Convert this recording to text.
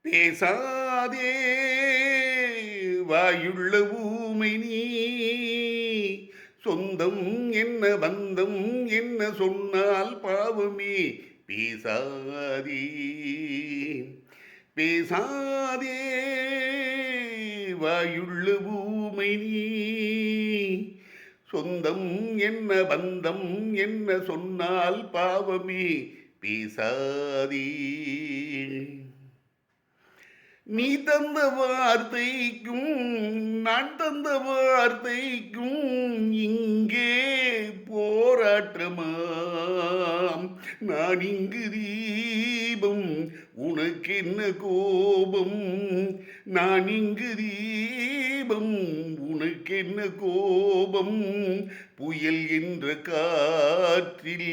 பேசாதே வாயுள்ள ஊமை நீ சொந்தம் என்ன பந்தம் என்ன சொன்னால் பாவமே பேசாதே பேசாதே வாயுள்ள ஊமை நீ சொந்தம் என்ன பந்தம் என்ன சொன்னால் பாவமே பேசாதே நீ தந்த வார்த்தைக்கும் நான் தந்த வார்த்தைக்கும் இங்கே போராட்டமாம் நான் இங்கு தீபம் உனக்கென்ன கோபம் நான் இங்கு தீபம் உனக்கென்ன கோபம் புயல் என்ற காற்றில்